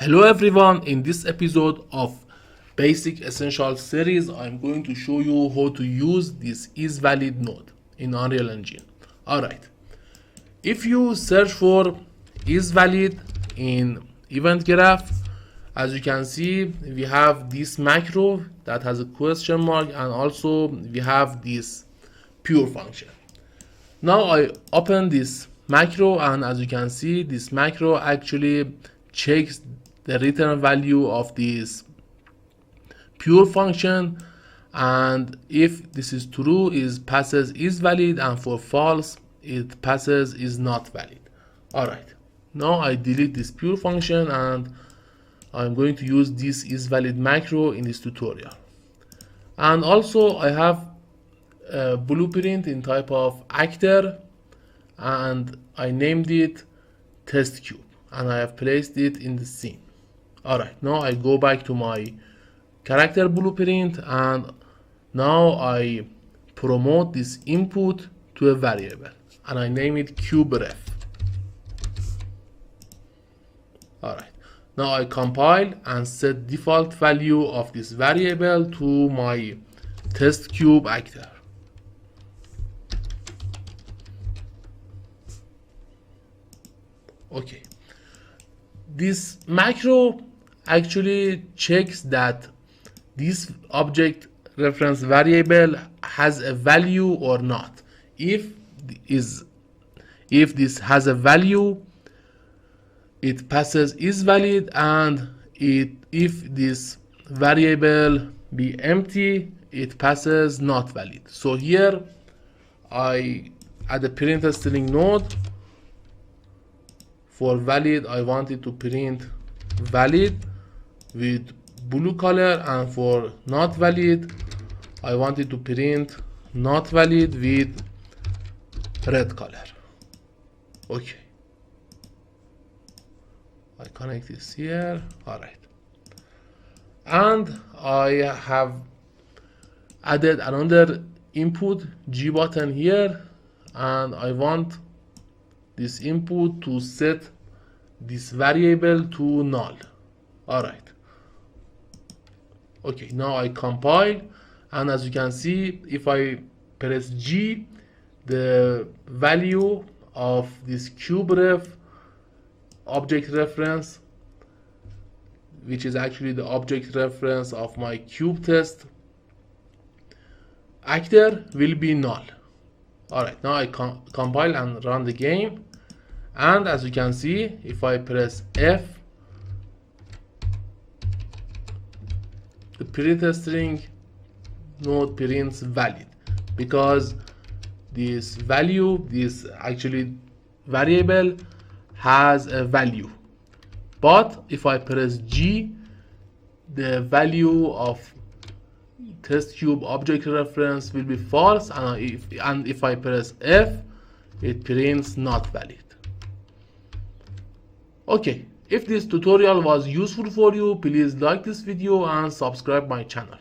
Hello everyone, in this episode of Basic Essentials series, I'm going to show you how to use this isValid node in Unreal Engine. Alright, if you search for isValid in Event Graph, as you can see, we have this macro that has a question mark, and also we have this pure function. Now I open this macro, and as you can see, this macro actually checks the return value of this pure function, and if this is true, it passes isValid, and for false it passes is not valid. Alright, now I delete this pure function and I'm going to use this isValid macro in this tutorial. And also I have a blueprint in type of actor, and I named it test cube, and I have placed it in the scene. Alright, now I go back to my character blueprint, and now I promote this input to a variable, and I name it cubeRef. Alright, now I compile and set default value of this variable to my test cube actor. Okay, this macro actually checks that this object reference variable has a value or not. If this has a value, it passes isValid, and if this variable be empty, it passes not valid. So here I add a print string node. For valid, I wanted to print valid with blue color, and for not valid, I wanted to print not valid with red color. Okay, I connect this here. Alright, and I have added another input G button here, and I want this input to set this variable to null. Alright, okay, now I compile, and as you can see, if I press G, the value of this cubeRef object reference, which is actually the object reference of my cube test actor, will be null. Alright, now I compile and run the game, and as you can see, if I press F, the print string node prints valid, because this value, this actually variable has a value. But if I press G, the value of test cube object reference will be false, and if I press F, it prints not valid. Okay, if this tutorial was useful for you, please like this video and subscribe my channel.